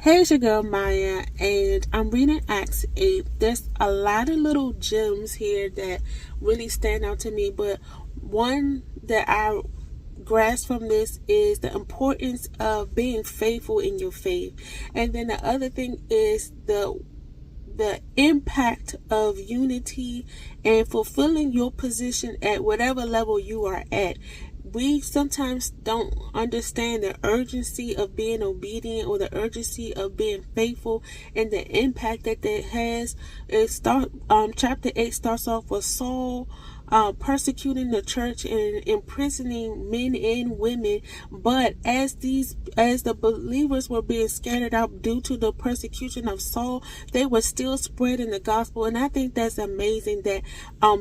Hey, it's your girl Maya, and I'm reading Acts 8. There's a lot of little gems here that really stand out to me, but one that I grasp from this is the importance of being faithful in your faith. And then the other thing is the impact of unity and fulfilling your position at whatever level you are at. We sometimes don't understand the urgency of being obedient or the urgency of being faithful and the impact that has. Chapter 8 starts off with Saul persecuting the church and imprisoning men and women. But as the believers were being scattered out due to the persecution of Saul, they were still spreading the gospel. And I think that's amazing that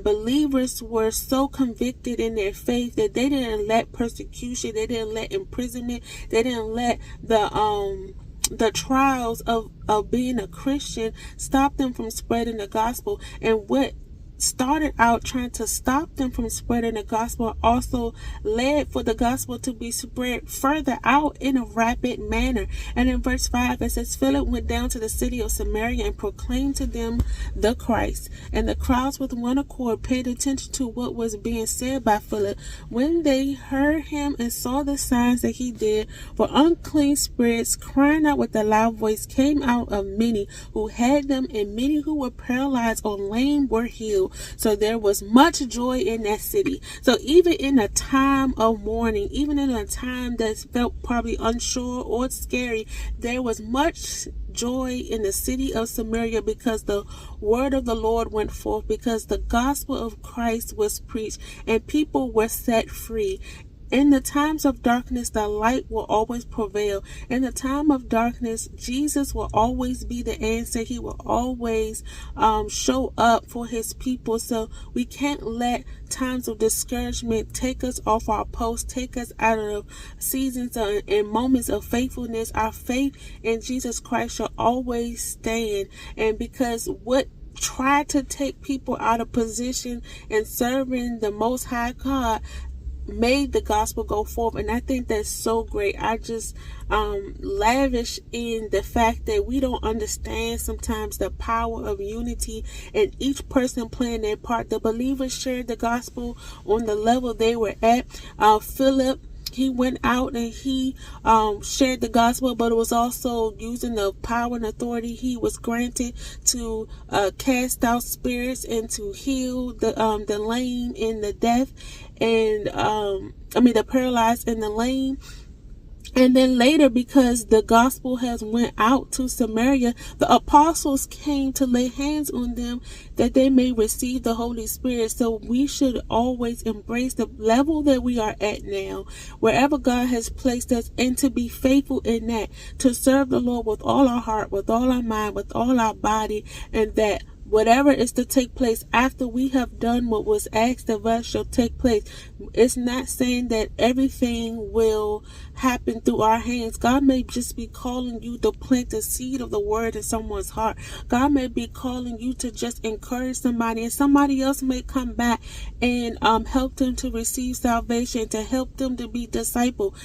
believers were so convicted in their faith that they didn't let persecution, they didn't let imprisonment, they didn't let the trials of being a Christian stop them from spreading the gospel. And what started out trying to stop them from spreading the gospel also led for the gospel to be spread further out in a rapid manner. And in verse 5 it says, Philip went down to the city of Samaria and proclaimed to them the Christ. And the crowds with one accord paid attention to what was being said by Philip. When they heard him and saw the signs that he did, for unclean spirits, crying out with a loud voice, came out of many who had them, and many who were paralyzed or lame were healed. So there was much joy in that city. So even in a time of mourning, even in a time that felt probably unsure or scary, there was much joy in the city of Samaria because the word of the Lord went forth, because the gospel of Christ was preached and people were set free. In the times of darkness, the light will always prevail. In the time of darkness, Jesus will always be the answer. He will always show up for his people. So we can't let times of discouragement take us off our post, take us out of seasons and moments of faithfulness. Our faith in Jesus Christ shall always stand. And because what tried to take people out of position and serving the Most High God made the gospel go forth. And I think that's so great. I just lavish in the fact that we don't understand sometimes the power of unity and each person playing their part. The believers shared the gospel on the level they were at. Philip, he went out and he shared the gospel, but it was also using the power and authority he was granted to cast out spirits and to heal the lame and the deaf, and the paralyzed and the lame. And then later, because the gospel has went out to Samaria, the apostles came to lay hands on them that they may receive the Holy Spirit. So we should always embrace the level that we are at now, wherever God has placed us, and to be faithful in that, to serve the Lord with all our heart, with all our mind, with all our body, and that whatever is to take place after we have done what was asked of us shall take place. It's not saying that everything will happen through our hands. God may just be calling you to plant the seed of the word in someone's heart. God may be calling you to just encourage somebody, and somebody else may come back and help them to receive salvation, to help them to be discipled.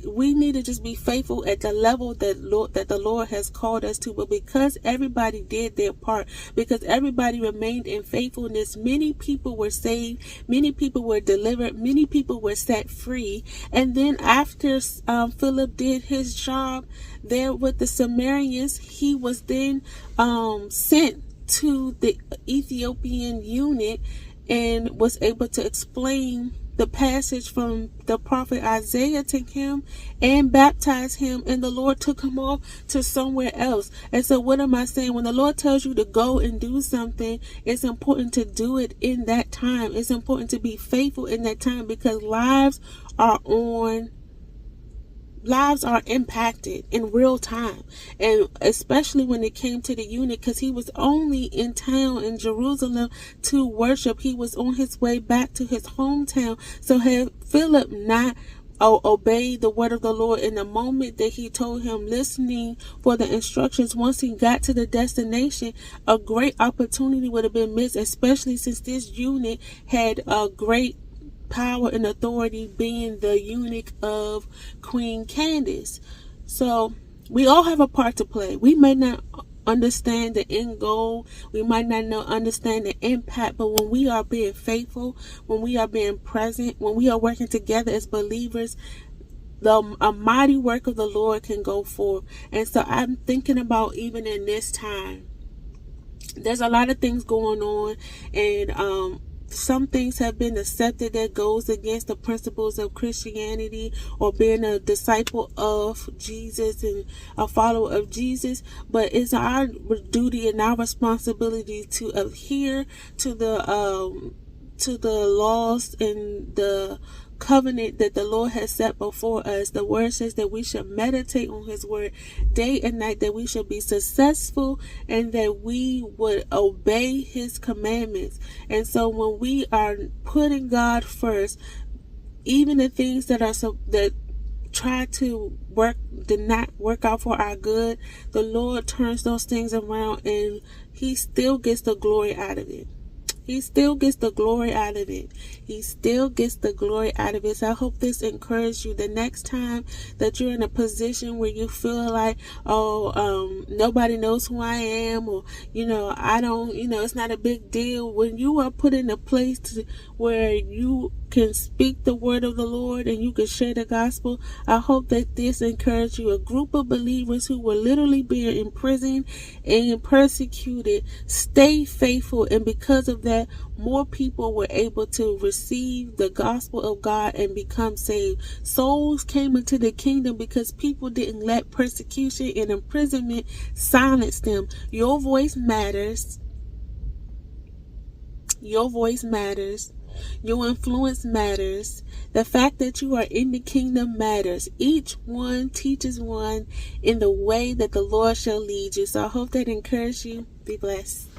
We need to just be faithful at the level that the Lord has called us to. But because everybody did their part, because everybody remained in faithfulness, many people were saved, many people were delivered, many people were set free. And then after Philip did his job there with the Samaritans, he was then sent to the Ethiopian eunuch and was able to explain the passage from the prophet Isaiah to him and baptize him, and the Lord took him off to somewhere else. And so what am I saying? When the Lord tells you to go and do something, it's important to do it in that time. It's important to be faithful in that time, because lives are impacted in real time. And especially when it came to the eunuch, because he was only in town in Jerusalem to worship. He was on his way back to his hometown. So had Philip not obeyed the word of the Lord in the moment that he told him, listening for the instructions, once he got to the destination, a great opportunity would have been missed, especially since this eunuch had a great power and authority, being the eunuch of Queen Candace. So We all have a part to play. We may not understand the end goal. We might not understand the impact, but when we are being faithful, when we are being present, when we are working together as believers, a mighty work of the Lord can go forth. And so I'm thinking about, even in this time, there's a lot of things going on, and some things have been accepted that goes against the principles of Christianity or being a disciple of Jesus and a follower of Jesus. But it's our duty and our responsibility to adhere to the laws and the covenant that the Lord has set before us. The word says that we should meditate on his word day and night, that we should be successful, and that we would obey his commandments. And so when we are putting God first, even the things that try to did not work out for our good, the Lord turns those things around, and he still gets the glory out of it. He still gets the glory out of it. He still gets the glory out of it. So I hope this encouraged you. The next time that you're in a position where you feel like, nobody knows who I am, or, I don't, it's not a big deal. When you are put in a place where you can speak the word of the Lord and you can share the gospel, I hope that this encouraged you. A group of believers who were literally being imprisoned and persecuted stay faithful, and because of that, more people were able to receive the gospel of God and become saved. Souls came into the kingdom because people didn't let persecution and imprisonment silence them. Your voice matters. Your voice matters. Your influence matters. The fact that you are in the kingdom matters. Each one teaches one in the way that the Lord shall lead you. So I hope that encourages you. Be blessed.